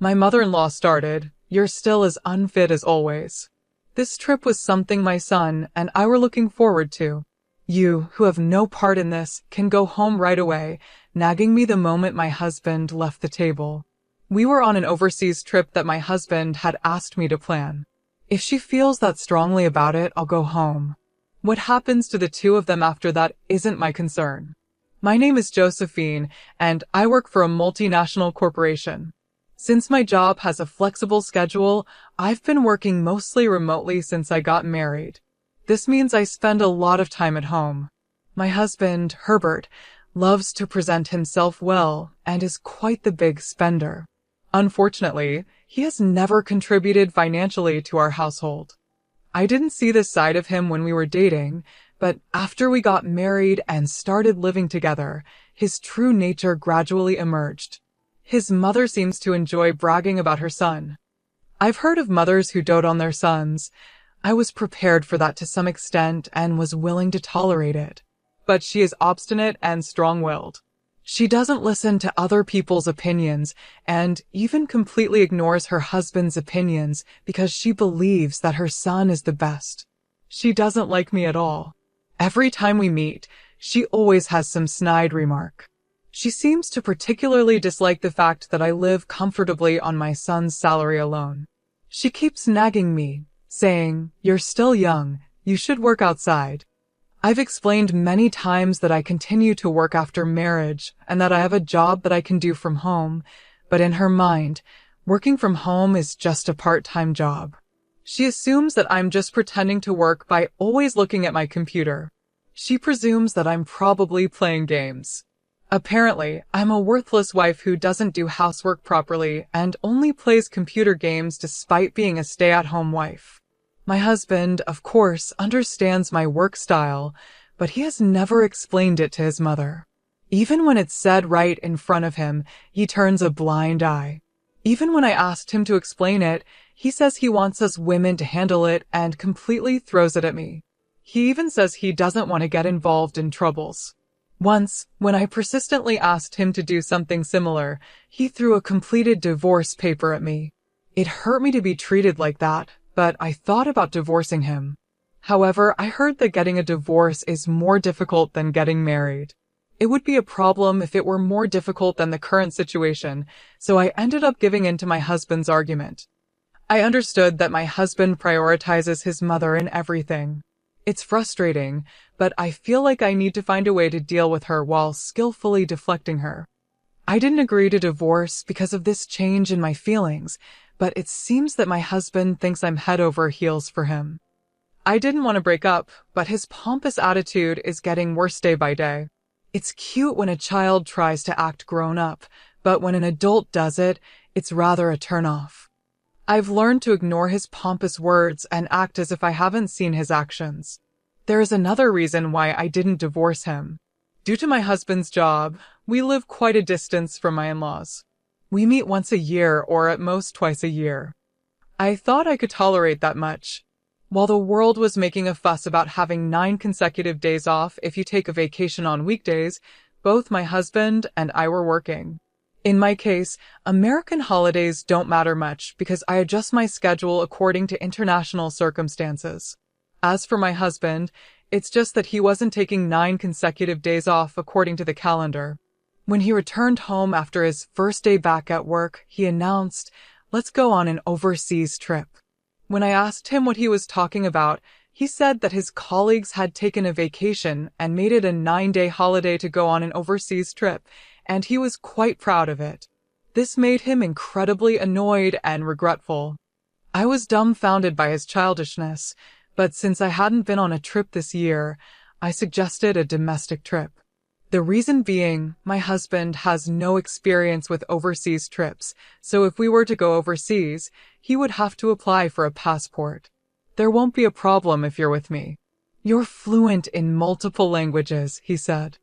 My mother-in-law started, "You're still as unfit as always." This trip was something my son and I were looking forward to. "You, who have no part in this, can go home right away," nagging me the moment my husband left the table. We were on an overseas trip that my husband had asked me to plan. If she feels that strongly about it, I'll go home. What happens to the two of them after that isn't my concern. My name is Josephine, and I work for a multinational corporation. Since my job has a flexible schedule, I've been working mostly remotely since I got married. This means I spend a lot of time at home. My husband, Herbert, loves to present himself well and is quite the big spender. Unfortunately, he has never contributed financially to our household. I didn't see this side of him when we were dating, but after we got married and started living together, his true nature gradually emerged. His mother seems to enjoy bragging about her son. I've heard of mothers who dote on their sons. I was prepared for that to some extent and was willing to tolerate it. But she is obstinate and strong-willed. She doesn't listen to other people's opinions and even completely ignores her husband's opinions because she believes that her son is the best. She doesn't like me at all. Every time we meet, she always has some snide remark. She seems to particularly dislike the fact that I live comfortably on my son's salary alone. She keeps nagging me, saying, "You're still young, you should work outside." I've explained many times that I continue to work after marriage and that I have a job that I can do from home, but in her mind, working from home is just a part-time job. She assumes that I'm just pretending to work by always looking at my computer. She presumes that I'm probably playing games. Apparently, I'm a worthless wife who doesn't do housework properly and only plays computer games despite being a stay-at-home wife. My husband, of course, understands my work style, but he has never explained it to his mother. Even when it's said right in front of him, he turns a blind eye. Even when I asked him to explain it, he says he wants us women to handle it and completely throws it at me. He even says he doesn't want to get involved in troubles. Once, when I persistently asked him to do something similar, he threw a completed divorce paper at me. It hurt me to be treated like that, but I thought about divorcing him. However, I heard that getting a divorce is more difficult than getting married. It would be a problem if it were more difficult than the current situation, so I ended up giving in to my husband's argument. I understood that my husband prioritizes his mother in everything. It's frustrating, but I feel like I need to find a way to deal with her while skillfully deflecting her. I didn't agree to divorce because of this change in my feelings, but it seems that my husband thinks I'm head over heels for him. I didn't want to break up, but his pompous attitude is getting worse day by day. It's cute when a child tries to act grown up, but when an adult does it, it's rather a turn-off. I've learned to ignore his pompous words and act as if I haven't seen his actions. There is another reason why I didn't divorce him. Due to my husband's job, we live quite a distance from my in-laws. We meet once a year or at most twice a year. I thought I could tolerate that much. While the world was making a fuss about having 9 consecutive days off if you take a vacation on weekdays, both my husband and I were working. In my case, American holidays don't matter much because I adjust my schedule according to international circumstances. As for my husband, it's just that he wasn't taking 9 consecutive days off according to the calendar. When he returned home after his first day back at work, he announced, "Let's go on an overseas trip." When I asked him what he was talking about, he said that his colleagues had taken a vacation and made it a 9-day holiday to go on an overseas trip, and he was quite proud of it. This made him incredibly annoyed and regretful. I was dumbfounded by his childishness, but since I hadn't been on a trip this year, I suggested a domestic trip. The reason being, my husband has no experience with overseas trips, so if we were to go overseas, he would have to apply for a passport. "There won't be a problem if you're with me. You're fluent in multiple languages," he said.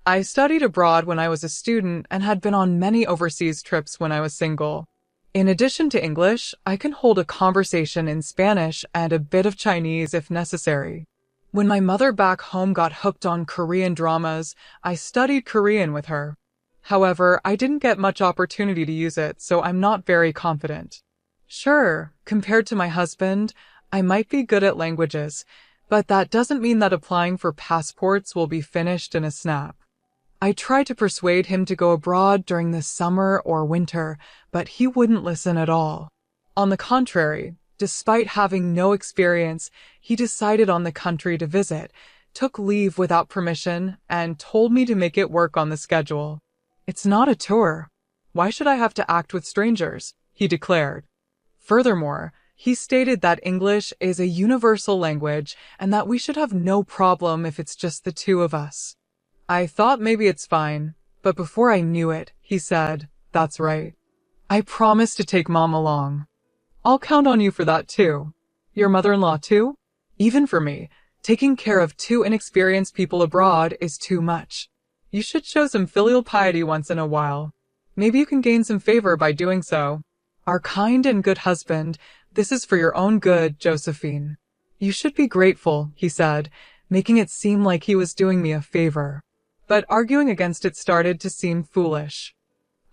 I studied abroad when I was a student and had been on many overseas trips when I was single. In addition to English, I can hold a conversation in Spanish and a bit of Chinese if necessary. When my mother back home got hooked on Korean dramas, I studied Korean with her. However, I didn't get much opportunity to use it, so I'm not very confident. Sure, compared to my husband, I might be good at languages, but that doesn't mean that applying for passports will be finished in a snap. I tried to persuade him to go abroad during the summer or winter, but he wouldn't listen at all. On the contrary, despite having no experience, he decided on the country to visit, took leave without permission, and told me to make it work on the schedule. It's not a tour. Why should I have to act with strangers? He declared. Furthermore, he stated that English is a universal language and that we should have no problem if it's just the two of us. I thought maybe it's fine, but before I knew it, he said, "That's right. I promise to take Mom along. I'll count on you for that too. Your mother-in-law too? Even for me, taking care of two inexperienced people abroad is too much. You should show some filial piety once in a while. Maybe you can gain some favor by doing so. Our kind and good husband, this is for your own good, Josephine. You should be grateful," he said, making it seem like he was doing me a favor. But arguing against it started to seem foolish.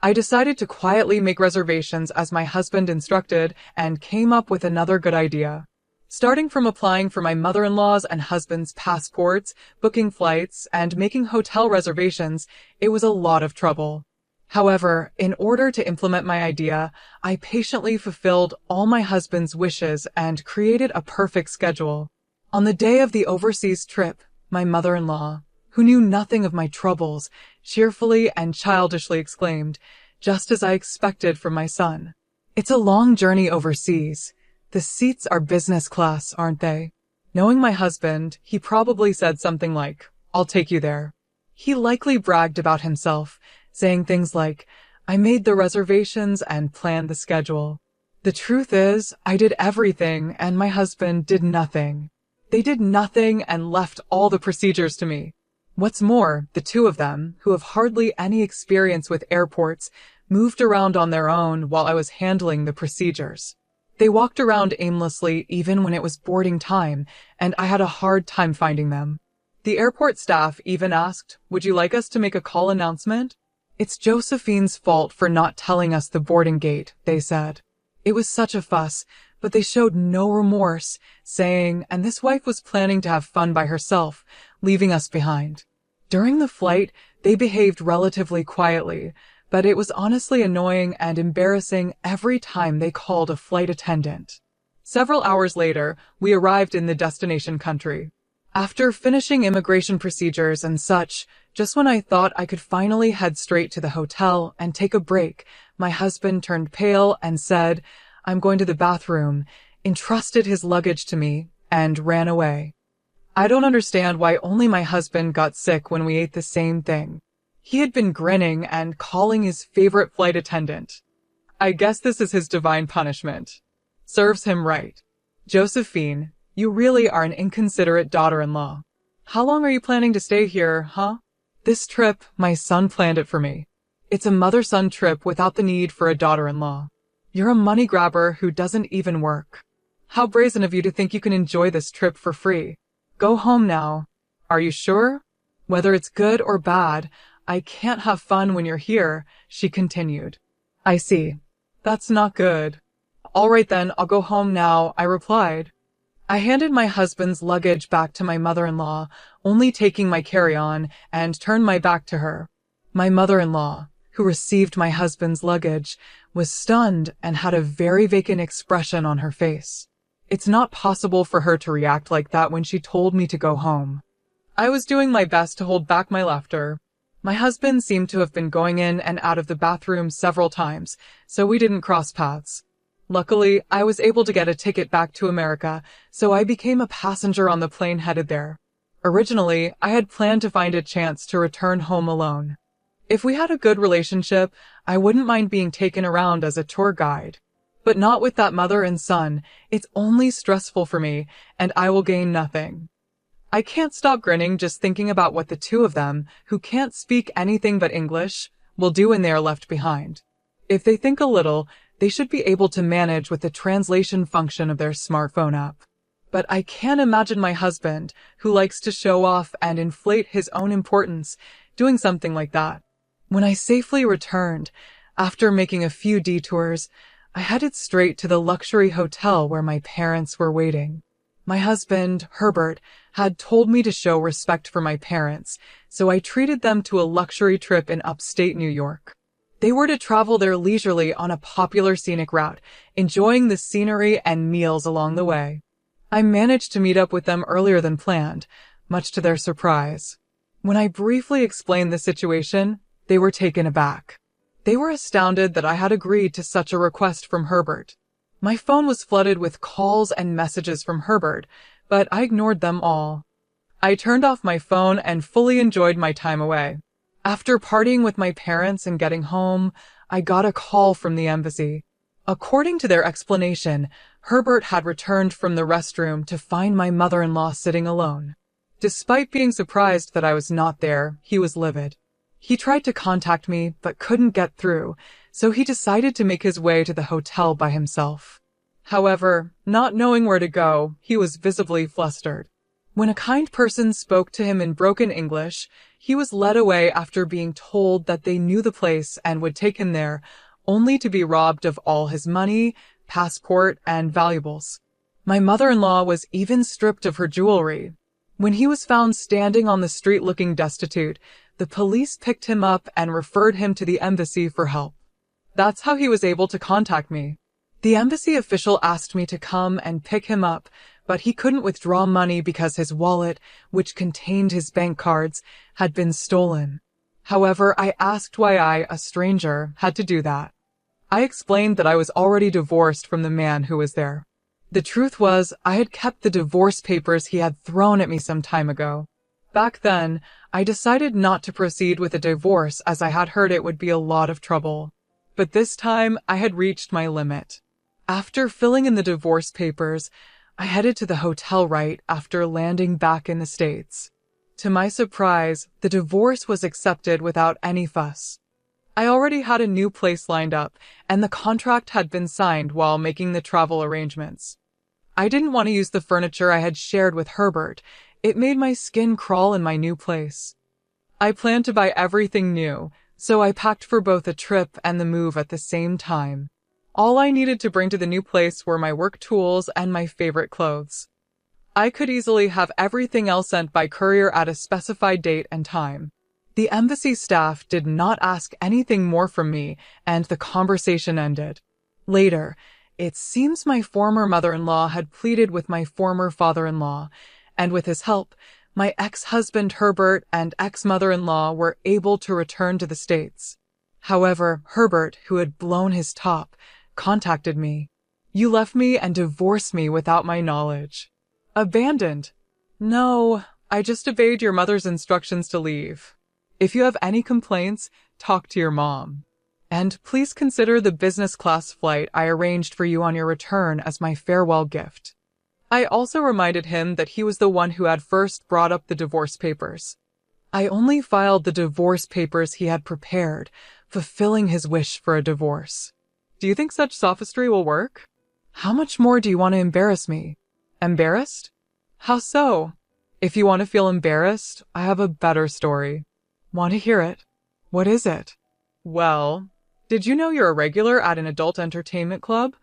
I decided to quietly make reservations as my husband instructed and came up with another good idea. Starting from applying for my mother-in-law's and husband's passports, booking flights, and making hotel reservations, it was a lot of trouble. However, in order to implement my idea, I patiently fulfilled all my husband's wishes and created a perfect schedule. On the day of the overseas trip, my mother-in-law, who knew nothing of my troubles, cheerfully and childishly exclaimed, just as I expected from my son, "It's a long journey overseas. The seats are business class, aren't they?" Knowing my husband, he probably said something like, "I'll take you there." He likely bragged about himself, saying things like, "I made the reservations and planned the schedule." The truth is, I did everything and my husband did nothing. They did nothing and left all the procedures to me. What's more, the two of them, who have hardly any experience with airports, moved around on their own while I was handling the procedures. They walked around aimlessly even when it was boarding time, and I had a hard time finding them. The airport staff even asked, "Would you like us to make a call announcement?" "It's Josephine's fault for not telling us the boarding gate," they said. It was such a fuss, but they showed no remorse, saying, and this wife was planning to have fun by herself, leaving us behind. During the flight, they behaved relatively quietly, but it was honestly annoying and embarrassing every time they called a flight attendant. Several hours later, we arrived in the destination country. After finishing immigration procedures and such, just when I thought I could finally head straight to the hotel and take a break, my husband turned pale and said, "I'm going to the bathroom," entrusted his luggage to me, and ran away. I don't understand why only my husband got sick when we ate the same thing. He had been grinning and calling his favorite flight attendant. I guess this is his divine punishment. Serves him right. Josephine, you really are an inconsiderate daughter-in-law. How long are you planning to stay here, huh? This trip, my son planned it for me. It's a mother-son trip without the need for a daughter-in-law. You're a money grabber who doesn't even work. How brazen of you to think you can enjoy this trip for free. Go home now. Are you sure? Whether it's good or bad, I can't have fun when you're here, she continued. I see. That's not good. All right then, I'll go home now, I replied. I handed my husband's luggage back to my mother-in-law, only taking my carry-on, and turned my back to her. My mother-in-law, who received my husband's luggage, was stunned and had a very vacant expression on her face. It's not possible for her to react like that when she told me to go home. I was doing my best to hold back my laughter. My husband seemed to have been going in and out of the bathroom several times, so we didn't cross paths. Luckily, I was able to get a ticket back to America, so I became a passenger on the plane headed there. Originally, I had planned to find a chance to return home alone. If we had a good relationship, I wouldn't mind being taken around as a tour guide. But not with that mother and son. It's only stressful for me, and I will gain nothing. I can't stop grinning just thinking about what the two of them, who can't speak anything but English, will do when they are left behind. If they think a little, they should be able to manage with the translation function of their smartphone app. But I can't imagine my husband, who likes to show off and inflate his own importance, doing something like that. When I safely returned, after making a few detours, I headed straight to the luxury hotel where my parents were waiting. My husband, Herbert, had told me to show respect for my parents, so I treated them to a luxury trip in upstate New York. They were to travel there leisurely on a popular scenic route, enjoying the scenery and meals along the way. I managed to meet up with them earlier than planned, much to their surprise. When I briefly explained the situation, they were taken aback. They were astounded that I had agreed to such a request from Herbert. My phone was flooded with calls and messages from Herbert, but I ignored them all. I turned off my phone and fully enjoyed my time away. After partying with my parents and getting home, I got a call from the embassy. According to their explanation, Herbert had returned from the restroom to find my mother-in-law sitting alone. Despite being surprised that I was not there, he was livid. He tried to contact me, but couldn't get through, so he decided to make his way to the hotel by himself. However, not knowing where to go, he was visibly flustered. When a kind person spoke to him in broken English, he was led away after being told that they knew the place and would take him there, only to be robbed of all his money, passport, and valuables. My mother-in-law was even stripped of her jewelry. When he was found standing on the street looking destitute, the police picked him up and referred him to the embassy for help. That's how he was able to contact me. The embassy official asked me to come and pick him up, but he couldn't withdraw money because his wallet, which contained his bank cards, had been stolen. However, I asked why I, a stranger, had to do that. I explained that I was already divorced from the man who was there. The truth was, I had kept the divorce papers he had thrown at me some time ago. Back then, I decided not to proceed with a divorce as I had heard it would be a lot of trouble. But this time, I had reached my limit. After filling in the divorce papers, I headed to the hotel right after landing back in the States. To my surprise, the divorce was accepted without any fuss. I already had a new place lined up, and the contract had been signed while making the travel arrangements. I didn't want to use the furniture I had shared with Herbert. It made my skin crawl in my new place. I planned to buy everything new, so I packed for both the trip and the move at the same time. All I needed to bring to the new place were my work tools and my favorite clothes. I could easily have everything else sent by courier at a specified date and time. The embassy staff did not ask anything more from me, and the conversation ended. Later, it seems my former mother-in-law had pleaded with my former father-in-law, and with his help, my ex-husband Herbert and ex-mother-in-law were able to return to the States. However, Herbert, who had blown his top, contacted me. "You left me and divorced me without my knowledge." "Abandoned?" "No, I just obeyed your mother's instructions to leave. If you have any complaints, talk to your mom. And please consider the business class flight I arranged for you on your return as my farewell gift." I also reminded him that he was the one who had first brought up the divorce papers. I only filed the divorce papers he had prepared, fulfilling his wish for a divorce. Do you think such sophistry will work? How much more do you want to embarrass me? Embarrassed? How so? If you want to feel embarrassed, I have a better story. Want to hear it? What is it? Well, did you know you're a regular at an adult entertainment club?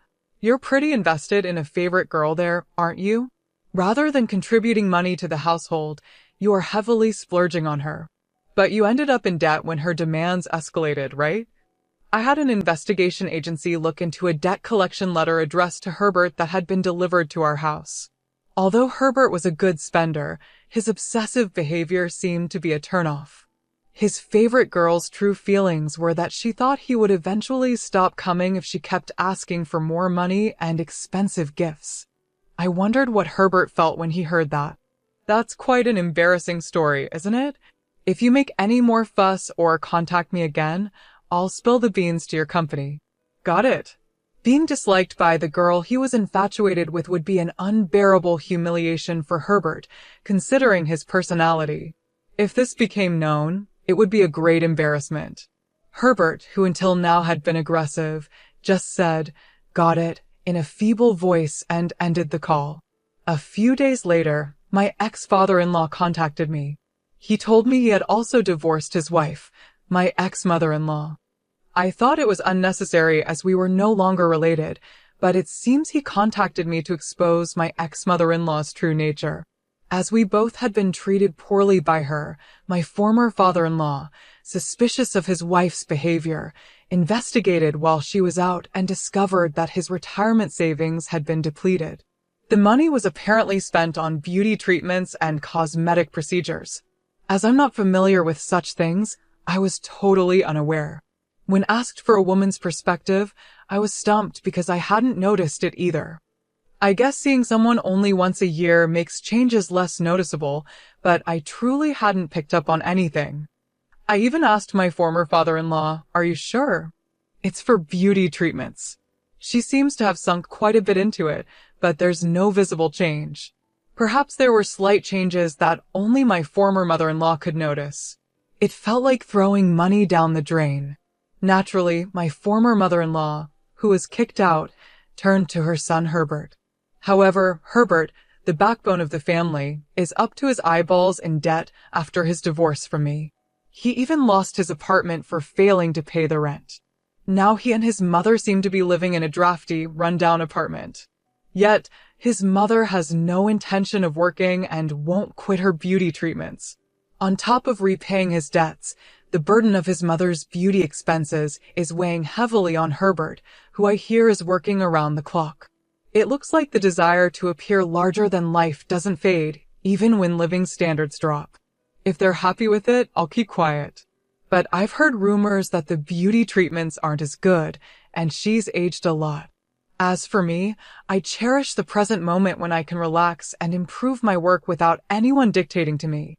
You're pretty invested in a favorite girl there, aren't you? Rather than contributing money to the household, you are heavily splurging on her. But you ended up in debt when her demands escalated, right? I had an investigation agency look into a debt collection letter addressed to Herbert that had been delivered to our house. Although Herbert was a good spender, his obsessive behavior seemed to be a turnoff. His favorite girl's true feelings were that she thought he would eventually stop coming if she kept asking for more money and expensive gifts. I wondered what Herbert felt when he heard that. That's quite an embarrassing story, isn't it? If you make any more fuss or contact me again, I'll spill the beans to your company. Got it. Being disliked by the girl he was infatuated with would be an unbearable humiliation for Herbert, considering his personality. If this became known, it would be a great embarrassment. Herbert, who until now had been aggressive, just said, "Got it," in a feeble voice and ended the call. A few days later, my ex-father-in-law contacted me. He told me he had also divorced his wife, My ex-mother-in-law. I thought it was unnecessary as we were no longer related, but it seems he contacted me to expose my ex-mother-in-law's true nature. As we both had been treated poorly by her, my former father-in-law, suspicious of his wife's behavior, investigated while she was out and discovered that his retirement savings had been depleted. The money was apparently spent on beauty treatments and cosmetic procedures. As I'm not familiar with such things, I was totally unaware. When asked for a woman's perspective, I was stumped because I hadn't noticed it either. I guess seeing someone only once a year makes changes less noticeable, but I truly hadn't picked up on anything. I even asked my former father-in-law, "Are you sure?" "It's for beauty treatments." She seems to have sunk quite a bit into it, but there's no visible change. Perhaps there were slight changes that only my former mother-in-law could notice. It felt like throwing money down the drain. Naturally, my former mother-in-law, who was kicked out, turned to her son Herbert. However, Herbert, the backbone of the family, is up to his eyeballs in debt after his divorce from me. He even lost his apartment for failing to pay the rent. Now he and his mother seem to be living in a drafty, run-down apartment. Yet, his mother has no intention of working and won't quit her beauty treatments. On top of repaying his debts, the burden of his mother's beauty expenses is weighing heavily on Herbert, who I hear is working around the clock. It looks like the desire to appear larger than life doesn't fade, even when living standards drop. If they're happy with it, I'll keep quiet. But I've heard rumors that the beauty treatments aren't as good, and she's aged a lot. As for me, I cherish the present moment when I can relax and improve my work without anyone dictating to me.